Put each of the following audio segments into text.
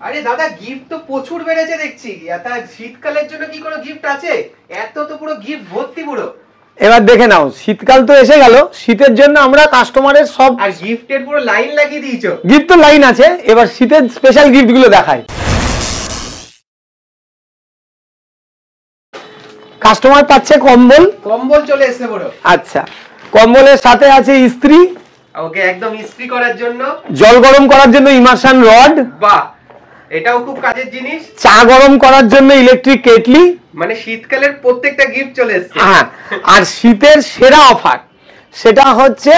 আরে দাদা গিফট তো প্রচুর বেড়েছে দেখছি। এটা শীতকালের জন্য কি কোনো গিফট আছে? এত তো পুরো গিফট ভর্তি পুরো। এবার দেখে নাও, শীতকাল তো এসে গেল, শীতের জন্য আমরা কাস্টমারের সব আর গিফটের পুরো লাইন লাগিয়ে দিয়েছো। গিফট তো লাইন আছে, এবার শীতের স্পেশাল গিফটগুলো দেখাই। কাস্টমার পাচ্ছে কম্বল। কম্বল চলে এসেছে বড়। আচ্ছা, কম্বলের সাথে আছে ইস্ত্রি। ওকে, একদম ইস্ত্রি করার জন্য। জল গরম করার জন্য ইমার্শন রড। বাহ, এটাও খুব কাজের জিনিস। চা গরম করার জন্য ইলেকট্রিক কেটলি। মানে শীতকালের প্রত্যেকটা গিফট চলে এসেছে। হ্যাঁ, আর শীতের সেরা অফার সেটা হচ্ছে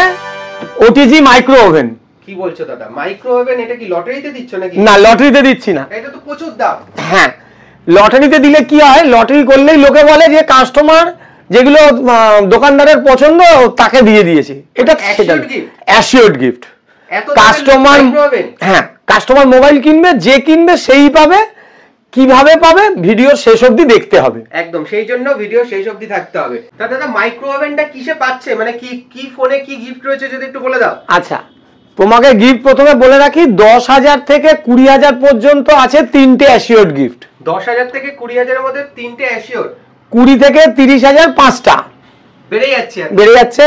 ওটিজি মাইক্রো ওভেন। কি বলছো দাদা, মাইক্রো ওভেন? এটা কি লটারিতে দিচ্ছ নাকি? না, লটারিতে দিচ্ছি না। এটা তো প্রচুর দাম। হ্যাঁ, লটারিতে দিলে কি হয়, লটারি করলেই লোকে বলে যে কাস্টমার যেগুলো দোকানদারের পছন্দ তাকে দিয়ে দিয়েছে। এটা অ্যাসিওরড গিফট। কাস্টমার, হ্যাঁ, কাস্টমার মোবাইল কিনবে, যে কিনবে সেই পাবে। কিভাবে পাবে, ভিডিও শেষ অবধি দেখতে হবে। একদম, সেই জন্য ভিডিও শেষ অবধি থাকতে হবে। দাদা মাইক্রো ওভেনটা কিসে পাচ্ছে, মানে কি কি ফোনে কি গিফট রয়েছে যদি একটু বলে দাও। আচ্ছা, তোমাকে গিফট প্রথমে বলে রাখি, 10,000 থেকে 20,000 পর্যন্ত আছে তিনটে অ্যাসিওরড গিফট। 10,000 থেকে 20,000 এর মধ্যে তিনটে অ্যাসিওরড। 20 থেকে 30,000 পাঁচটা। বেড়ে যাচ্ছে।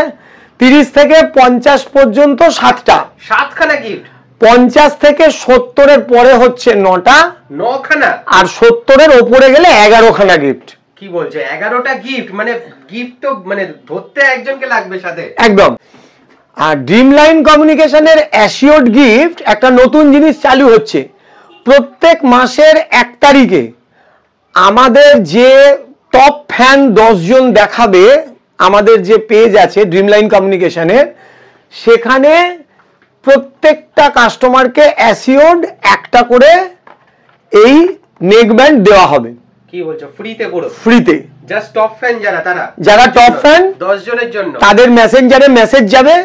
30 থেকে 50 পর্যন্ত 7টা। 7খানা গিফট। 50 থেকে 70 এর পরে হচ্ছে 9টা। 9খানা। আর 70 এর উপরে গেলে 11খানা গিফট। কি বলছো, 11টা গিফট? মানে গিফট তো মানে ধরতে একজনকে লাগবে সাথে। একদম। আর ড্রিমলাইন কমিউনিকেশনের অ্যাসিওরড গিফট একটা নতুন জিনিস চালু হচ্ছে। প্রত্যেক মাসের 1 তারিখে আমাদের যে টপ ফ্যান 10 জন দেখাবে, আমাদের যে পেজ আছে ড্রিমলাইন কমিউনিকেশনের, সেখানে প্রত্যেকটা কাস্টমারকে অ্যাসিওরড একটা করে এই নেক ব্যান্ড দেওয়া হবে। কি বলছো, ফ্রিতে? পুরো ফ্রিতে। জাস্ট টপ ফ্যান যারা টপ ফ্যান 10 জনের জন্য, তাদের মেসেঞ্জারে মেসেজ যাবে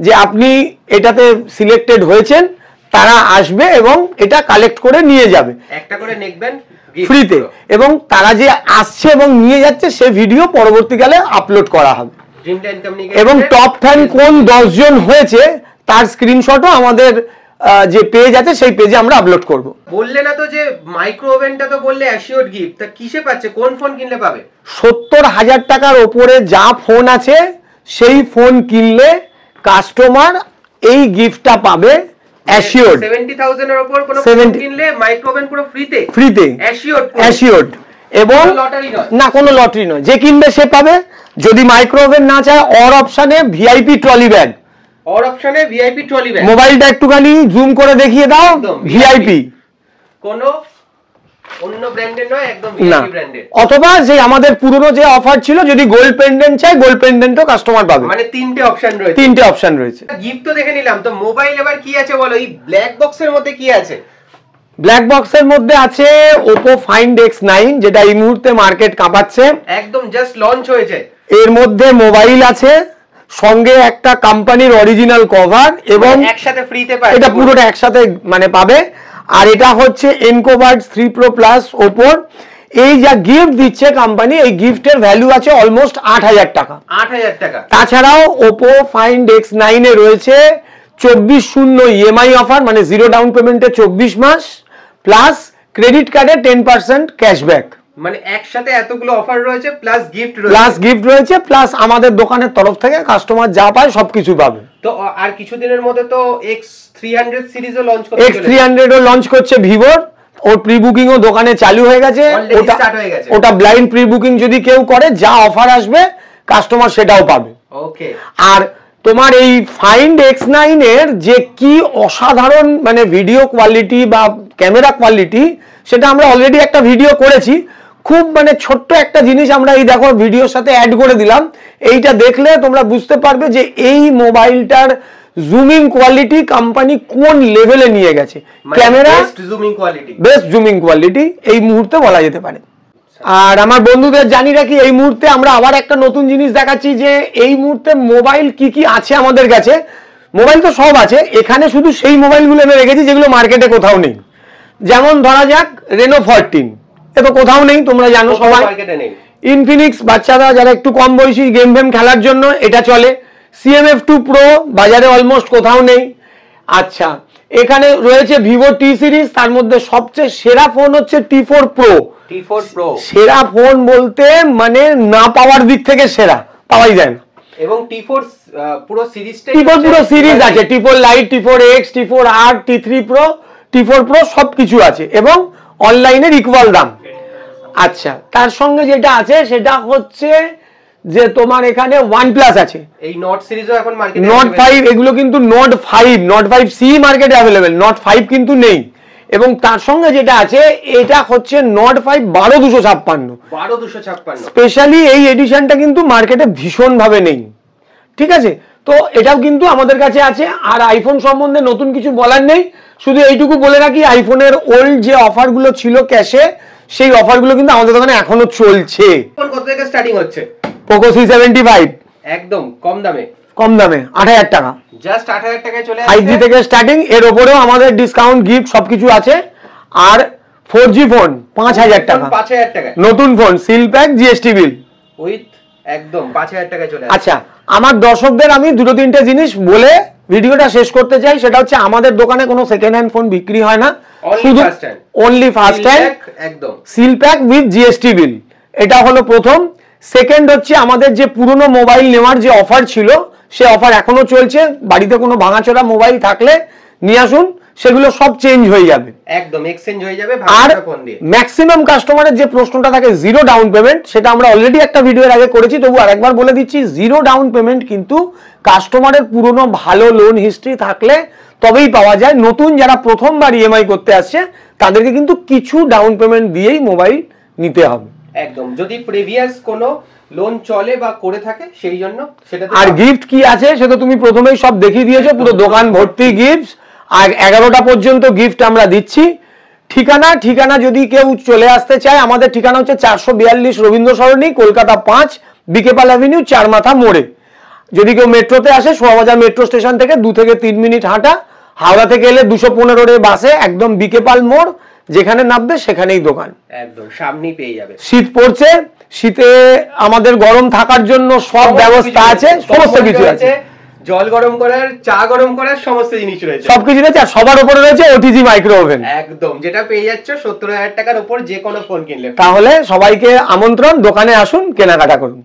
যে আপনি এটাতে সিলেক্টেড হয়েছেন, তারা আসবে এবং এটা কালেক্ট করে নিয়ে যাবে একটা করে নেক ব্যান্ড ফ্রিতে। এবং তারা যে আসছে এবং নিয়ে যাচ্ছে সে ভিডিও পরবর্তীকালে আপলোড করা হবে। এবং টপ ফ্যান কোন 10 জন হয়েছে তার স্ক্রিনশটও আমাদের যে পেজ আছে সেই পেজে আমরা আপলোড করব। বললে না তো যে মাইক্রো ওভেনটা তো বললে অ্যাসিওরড গিফট, তা কিসে পাচ্ছে, কোন ফোন কিনলে পাবে? 70,000 টাকার উপরে যা ফোন আছে সেই ফোন কিনলে কাস্টমার এই গিফটটা পাবে অ্যাসিওরড। 70,000 এর উপর কোন ফোন কিনলে মাইক্রো ওভেন পুরো ফ্রিতে অ্যাসিওরড। এবং না, কোনো লটারি নয়, যে কিনবে সে পাবে। যদি মাইক্রো ওভেন না চায়, অর অপশনে ভিআইপি ট্রলি ব্যাগ। মোবাইলটা একটুখানি জুম করে দেখিয়ে দাও। ভিআইপি, কোনো অন্য ব্র্যান্ডের নয়, একদম ভিআইপি ব্র্যান্ডের। অথবা যে আমাদের পুরনো যে অফার ছিল, যদি গোল্ড পেন্ডেন্ট চাই, গোল্ড পেন্ডেন্টও কাস্টমার পাবে। মানে তিনটে অপশন রয়েছে। গিফট তো দেখে নিলাম, তো মোবাইল এবার কি আছে বলো? এই ব্ল্যাক বক্সের মধ্যে কি আছে? ব্ল্যাক বক্সের মধ্যে আছে Oppo Find X9, যেটা এই মুহূর্তে মার্কেট কাঁপাচ্ছে, একদম জাস্ট লঞ্চ হয়েছে। এর মধ্যে মোবাইল আছে, সঙ্গে একটা কোম্পানির অরিজিনাল কভার, এবং একসাথে ফ্রিতে পাবে। এটা পুরোটা একসাথে মানে পাবে। আর এটা হচ্ছে এনকোবার্ডস 3 Pro Plus Oppo। এই যা গিফট দিচ্ছে কোম্পানি, এই গিফটের ভ্যালু আছে অলমোস্ট 8,000 টাকা। 8,000 টাকা। তাছাড়াও Oppo Find X9 এ রয়েছে 24/0 ইএমআই অফার, মানে জিরো ডাউন পেমেন্টে 24 মাস, প্লাস ক্রেডিট কার্ডে 10% ক্যাশব্যাক। মানে একসাথে এতগুলো অফার রয়েছে, প্লাস গিফট রয়েছে, প্লাস আমাদের দোকানের তরফ থেকে কাস্টমার যা পায় সবকিছু পাবে। তো আর কিছুদিনের মধ্যে তো X300 সিরিজও লঞ্চ করছে। X300ও লঞ্চ করছে ভিভোর। ওর প্রি বুকিংও দোকানে চালু হয়ে গেছে। ওটা ব্লাইন্ড প্রি বুকিং যদি কেউ করে, যা অফার আসবে কাস্টমার সেটাও পাবে। ওকে। আর তোমার এই Find X9 এর যে কি অসাধারণ মানে ভিডিও কোয়ালিটি বা ক্যামেরা কোয়ালিটি, সেটা আমরা অলরেডি একটা ভিডিও করেছি। খুব মানে ছোট্ট একটা জিনিস আমরা এই দেখো ভিডিওর সাথে অ্যাড করে দিলাম। এইটা দেখলে তোমরা বুঝতে পারবে যে এই মোবাইলটার জুমিং কোয়ালিটি কোম্পানি কোন লেভেলে নিয়ে গেছে। ক্যামেরা বেস্ট জুমিং কোয়ালিটি এই মুহূর্তে বলা যেতে পারে। আর আমার বন্ধুদের জানি রাখি, এই মুহূর্তে আমরা আবার একটা নতুন জিনিস দেখাচ্ছি, যে এই মুহূর্তে মোবাইল কি কি আছে আমাদের কাছে। মোবাইল তো সব আছে, এখানে শুধু সেই মোবাইলগুলো এনে রেখেছি যেগুলো মার্কেটে কোথাও নেই। যেমন ধরা যাক Reno 14, এ তো কোথাও নেই, তোমরা জানো সবাই। ইনফিনিক্স বাচ্চারা যারা একটু কম বয়সী গেম খেলার জন্য এটা চলে। CMF2 Pro বাজারে অলমোস্ট কোথাও নেই। আচ্ছা, এখানে রয়েছে ভিভো টি সিরিজ, তার মধ্যে সবচেয়ে সেরা ফোন হচ্ছে T4 Pro। T4 Pro সেরা ফোন বলতে মানে না পাওয়ার দিক থেকে সেরা, পাওয়াই যায় না। এবং T4 পুরো সিরিজটা, T4 পুরো সিরিজ আছে, T4 Lite, T4X, T4R, T3 Pro, T4 Pro সবকিছু আছে এবং অনলাইনের ইকুয়াল দাম। আচ্ছা, তার সঙ্গে যেটা আছে সেটা হচ্ছে যে তোমার এখানে OnePlus আছে, এই নোট সিরিজও এখন মার্কেটে, নোট 5, এগুলো কিন্তু নোট 5C মার্কেটে অ্যাভেলেবেল, নোট 5 কিন্তু নেই। এবং তার সঙ্গে যেটা আছে এটা হচ্ছে নোট 5 12256, স্পেশালি এই এডিশনটা কিন্তু মার্কেটে ভীষণ ভাবে নেই, ঠিক আছে? তো এটাও কিন্তু আমাদের কাছে আছে। আর আইফোন সম্বন্ধে নতুন কিছু বলার নেই, শুধু এইটুকু বলে রাখি আইফোনের ওল্ড যে অফারগুলো ছিল ক্যাশে, সেই অফারগুলো কিন্তু আমাদের দোকানে এখনো চলছে। কত থেকে স্টার্টিং হচ্ছে পোকো C75 একদম কম দামে 8000 টাকা, জাস্ট 8000 টাকায় চলে আসছে, 5G থেকে স্টার্টিং। এর উপরেও আমাদের ডিসকাউন্ট গিফট সবকিছু আছে। আর 4G ফোন 5000 টাকা, 5000 টাকা নতুন phone, seal pack, GST bill with একদম 5000 টাকায় চলে আসছে। আচ্ছা, আমার দর্শকদের আমি দুটো তিনটে জিনিস বলে ভিডিওটা শেষ করতে চাই। সেটা হচ্ছে আমাদের দোকানে কোনো সেকেন্ড হ্যান্ড ফোন বিক্রি হয় না, শুধু অনলি ফার্স্ট হ্যান্ড, একদম seal pack with GST bill. এটা হলো প্রথম। সেকেন্ড হচ্ছে আমাদের যে পুরনো মোবাইল নেওয়ার যে অফার ছিল, সে অফার এখনো চলছে। বাড়িতে কোনো ভাঙাচোরা মোবাইল থাকলে নিয়ে আসুন, সেগুলো সব চেঞ্জ হয়ে যাবে, একদম এক্সচেঞ্জ হয়ে যাবে আর ভাঙাচোরা ফোন দিয়ে। ম্যাক্সিমাম কাস্টমারের যে প্রশ্নটা থাকে জিরো ডাউন পেমেন্ট, সেটা আমরা অলরেডি একটা ভিডিওর আগে করেছি, তবু আরেকবার বলে দিচ্ছি, জিরো ডাউন পেমেন্ট কিন্তু কাস্টমারের পুরনো ভালো লোন হিস্ট্রি থাকলে তবেই পাওয়া যায়। নতুন যারা প্রথমবার ইএমআই করতে আসছে তাদেরকে কিন্তু কিছু ডাউন পেমেন্ট দিয়েই মোবাইল নিতে হবে, একদম। যদি প্রিভিয়াস কোনো লোন চলে বা করে থাকে সেই জন্য সেটা। আর গিফট কি আছে সেটা তুমি প্রথমেই সব দেখিয়ে দিয়েছো, পুরো দোকান ভর্তি গিফট। আর 11টা পর্যন্ত গিফট আমরা দিচ্ছি। ঠিকানা যদি কেউ চলে আসতে চায়, আমাদের ঠিকানা হচ্ছে 442 রবীন্দ্র সরণি, কলকাতা 5, বিকেপাল অ্যাভিনিউ, চারমাথা মোড়ে। যদি কেউ মেট্রোতে আসে, শোভাবাজার মেট্রো স্টেশন থেকে 2 থেকে 3 মিনিট হাঁটা। হাওড়া থেকে এলে 215 বাসে একদম বিকেপাল মোড়, যেখানে নামবে সেখানেই দোকান, একদম সামনেই পেয়ে যাবে। শীত পড়ছে, শীতে আমাদের গরম থাকার জন্য সব ব্যবস্থা আছে, সমস্ত কিছু আছে, জল গরম করার, চা গরম করার সমস্ত জিনিস রয়েছে, সবকিছু রয়েছে। আর সবার উপরে রয়েছে ওটিজি মাইক্রো ওভেন, একদম, যেটা পেয়ে যাচ্ছ 70,000 টাকার উপর যে কোনো ফোন কিনলে। তাহলে সবাইকে আমন্ত্রণ, দোকানে আসুন, কেনাকাটা করুন।